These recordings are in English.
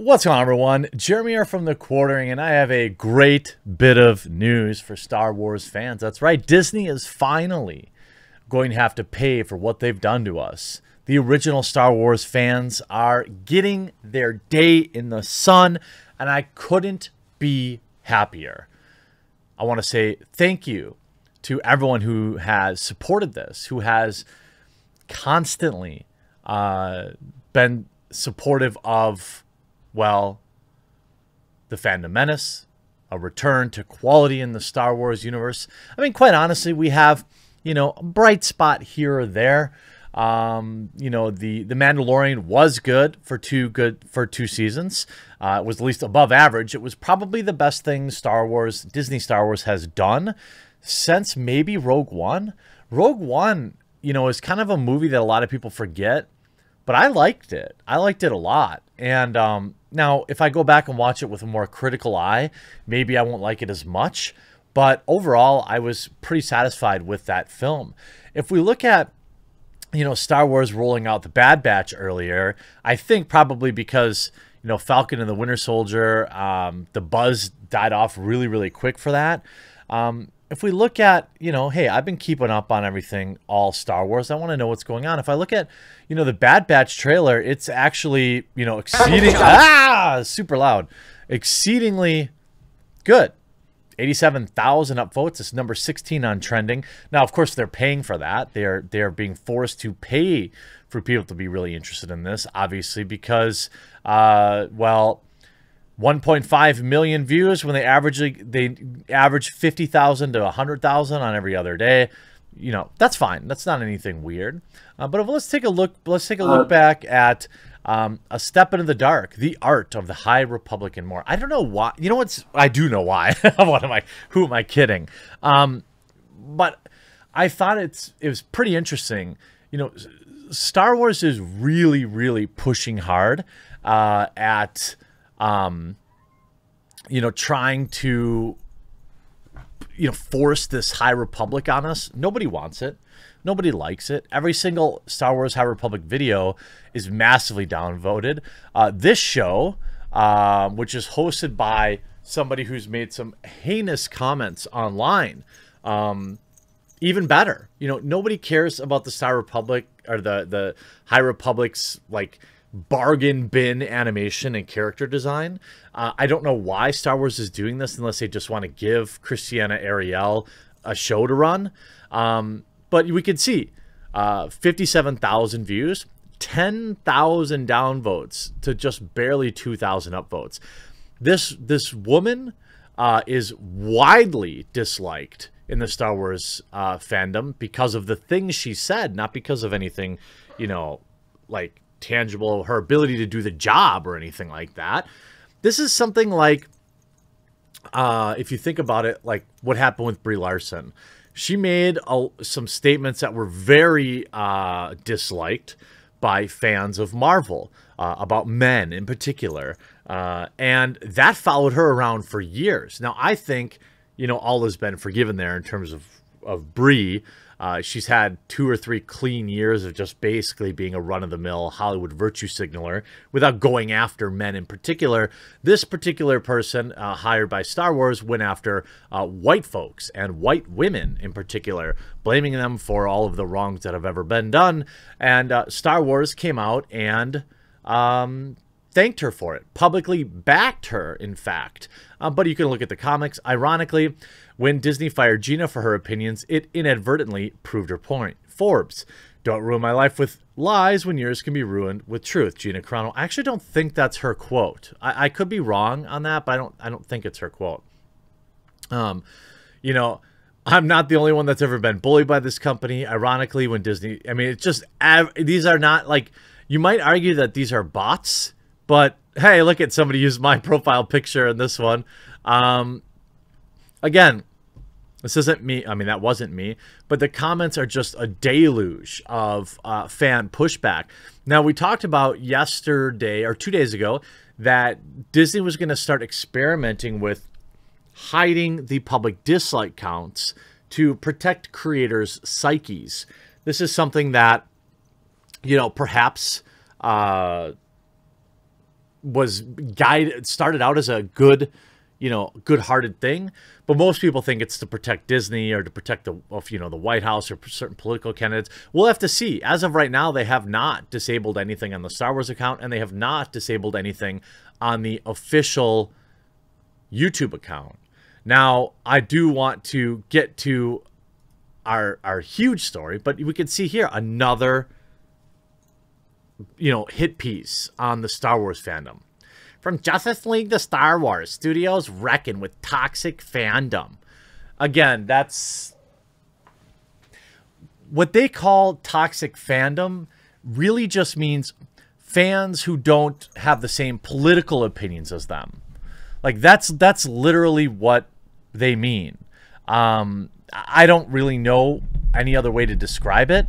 What's going on, everyone? Jeremy here from The Quartering, and I have a great bit of news for Star Wars fans. That's right, Disney is finally going to have to pay for what they've done to us. The original Star Wars fans are getting their day in the sun, and I couldn't be happier. I want to say thank you to everyone who has supported this, who has constantly been supportive of, well, the Fandom Menace, a return to quality in the Star Wars universe. I mean, quite honestly, we have, a bright spot here or there. The Mandalorian was good for two seasons. It was at least above average. It was probably the best thing Disney Star Wars has done since maybe Rogue One. Rogue One, is kind of a movie that a lot of people forget, but I liked it. I liked it a lot. And now, if I go back and watch it with a more critical eye, maybe I won't like it as much. But overall, I was pretty satisfied with that film. If we look at, Star Wars rolling out the Bad Batch earlier, I think probably because, Falcon and the Winter Soldier, the buzz died off really, really quick for that. If we look at, hey, I've been keeping up on everything, all Star Wars. I want to know what's going on. If I look at, the Bad Batch trailer, it's actually, exceeding, super loud, exceedingly good. 87,000 upvotes. It's number 16 on trending. Now, of course, they're paying for that. They're being forced to pay for people to be really interested in this, obviously, because, 1.5 million views when they average 50,000 to 100,000 on every other day. That's fine. That's not anything weird. But let's take a look back at A Step into the Dark, the art of the High Republic and more. I don't know why. I do know why. Who am I kidding? But I thought it was pretty interesting. Star Wars is really, really pushing hard at trying to, force this High Republic on us. Nobody wants it. Nobody likes it. Every single Star Wars High Republic video is massively downvoted. This show, which is hosted by somebody who's made some heinous comments online, even better. Nobody cares about the Star Republic or the High Republic's, bargain bin animation and character design. I don't know why Star Wars is doing this unless they just want to give Christiana Ariel a show to run. But we could see 57,000 views, 10,000 downvotes to just barely 2,000 upvotes. This woman is widely disliked in the Star Wars fandom because of the things she said, not because of anything, tangible, her ability to do the job or anything like that. This is something like, if you think about it, like what happened with Brie Larson. She made some statements that were very disliked by fans of Marvel, about men in particular. And that followed her around for years. Now, I think, all has been forgiven there in terms of Brie. She's had 2 or 3 clean years of just basically being a run-of-the-mill Hollywood virtue signaler without going after men in particular. This particular person hired by Star Wars went after white folks and white women in particular, blaming them for all of the wrongs that have ever been done. And Star Wars came out and thanked her for it, publicly backed her, in fact. But you can look at the comics. Ironically, when Disney fired Gina for her opinions, it inadvertently proved her point. Forbes, don't ruin my life with lies when yours can be ruined with truth. Gina Carano. I actually don't think that's her quote. I could be wrong on that, but I don't think it's her quote. I'm not the only one that's ever been bullied by this company. Ironically, when Disney, it's just, these are not you might argue that these are bots, but hey, look at somebody used my profile picture in this one. Again, this isn't me. That wasn't me. But the comments are just a deluge of fan pushback. Now, we talked about yesterday or 2 days ago that Disney was going to start experimenting with hiding the public dislike counts to protect creators' psyches. This is something that, perhaps was started out as a good, good-hearted thing, but most people think it's to protect Disney or to protect the White House or certain political candidates. We'll have to see. As of right now, they have not disabled anything on the Star Wars account, and they have not disabled anything on the official YouTube account. Now, I do want to get to our huge story, but we can see here another hit piece on the Star Wars fandom. From Justice League to Star Wars, studios reckon with toxic fandom. Again, that's what they call toxic fandom. Really just means fans who don't have the same political opinions as them. Like that's literally what they mean. I don't really know any other way to describe it.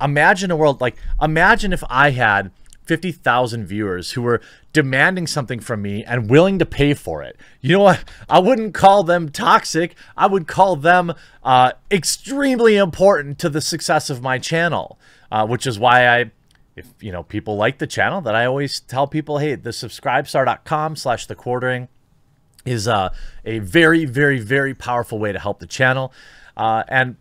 Imagine a world imagine if I had 50,000 viewers who were demanding something from me and willing to pay for it. You know what? I wouldn't call them toxic. I would call them extremely important to the success of my channel, which is why if people like the channel, that I always tell people, hey, the subscribestar.com/thequartering is a very, very, very powerful way to help the channel. And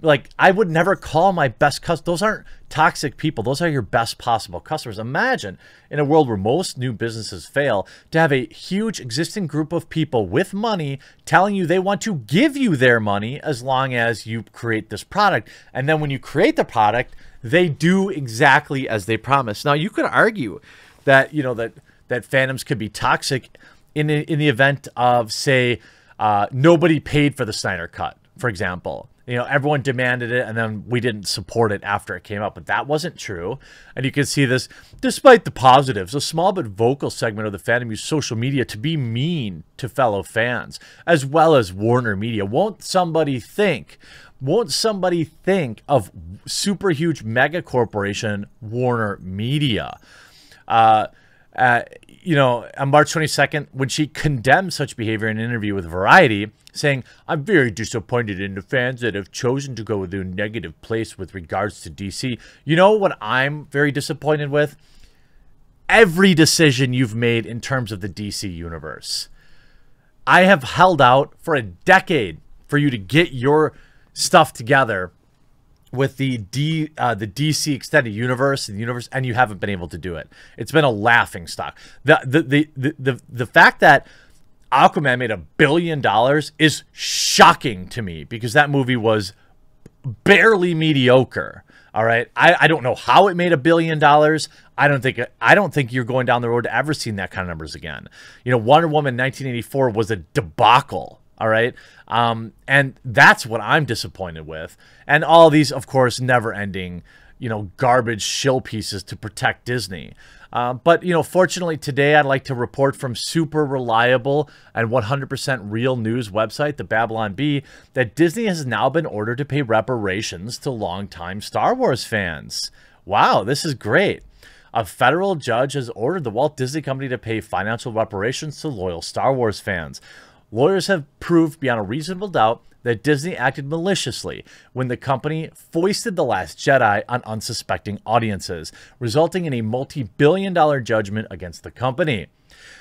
like, I would never call my best customers. Those aren't toxic people. Those are your best possible customers. Imagine in a world where most new businesses fail to have a huge existing group of people with money telling you they want to give you their money as long as you create this product. And then when you create the product, they do exactly as they promise. Now, you could argue that, that fandoms could be toxic in the event of, say, nobody paid for the Snyder Cut, for example. Everyone demanded it, and then we didn't support it after it came out. But that wasn't true. And you can see this, despite the positives, a small but vocal segment of the fandom used social media to be mean to fellow fans, as well as Warner Media. Won't somebody think of super huge mega corporation Warner Media? On March 22nd, when she condemned such behavior in an interview with Variety, saying, "I'm very disappointed in the fans that have chosen to go to a negative place with regards to DC." You know what I'm very disappointed with? Every decision you've made in terms of the DC universe. I have held out for a decade for you to get your stuff together with the DC extended universe and you haven't been able to do it. It's been a laughing stock. The fact that Aquaman made $1 billion is shocking to me, because that movie was barely mediocre. All right, I don't know how it made $1 billion. I don't think you're going down the road to ever seeing that kind of numbers again. Wonder Woman 1984 was a debacle. All right. And that's what I'm disappointed with. And all these, of course, never ending, garbage shill pieces to protect Disney. But fortunately today, I'd like to report from super reliable and 100% real news website, the Babylon Bee, that Disney has now been ordered to pay reparations to longtime Star Wars fans. Wow, this is great. A federal judge has ordered the Walt Disney Company to pay financial reparations to loyal Star Wars fans. Lawyers have proved beyond a reasonable doubt that Disney acted maliciously when the company foisted The Last Jedi on unsuspecting audiences, resulting in a multi-billion-dollar judgment against the company.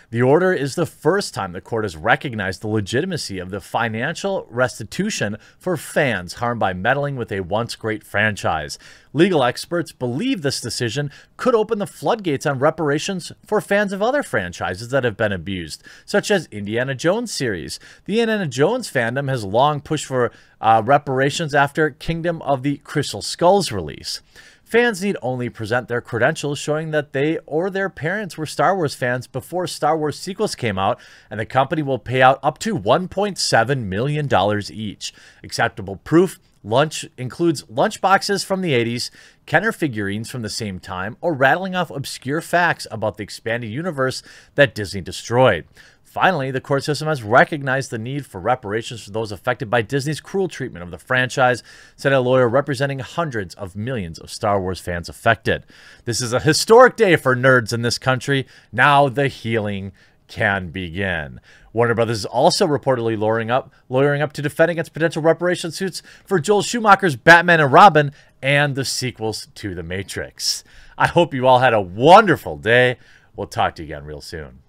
The order is the first time the court has recognized the legitimacy of the financial restitution for fans harmed by meddling with a once great franchise. Legal experts believe this decision could open the floodgates on reparations for fans of other franchises that have been abused, such as Indiana Jones series. The Indiana Jones fandom has long pushed for reparations after Kingdom of the Crystal Skulls release. Fans need only present their credentials showing that they or their parents were Star Wars fans before Star Wars sequels came out, and the company will pay out up to $1.7 million each. Acceptable proof includes lunchboxes from the 80s, Kenner figurines from the same time, or rattling off obscure facts about the expanded universe that Disney destroyed. Finally, the court system has recognized the need for reparations for those affected by Disney's cruel treatment of the franchise, said a lawyer representing hundreds of millions of Star Wars fans affected. This is a historic day for nerds in this country. Now the healing can begin. Warner Brothers is also reportedly lawyering up to defend against potential reparation suits for Joel Schumacher's Batman and Robin and the sequels to The Matrix. I hope you all had a wonderful day. We'll talk to you again real soon.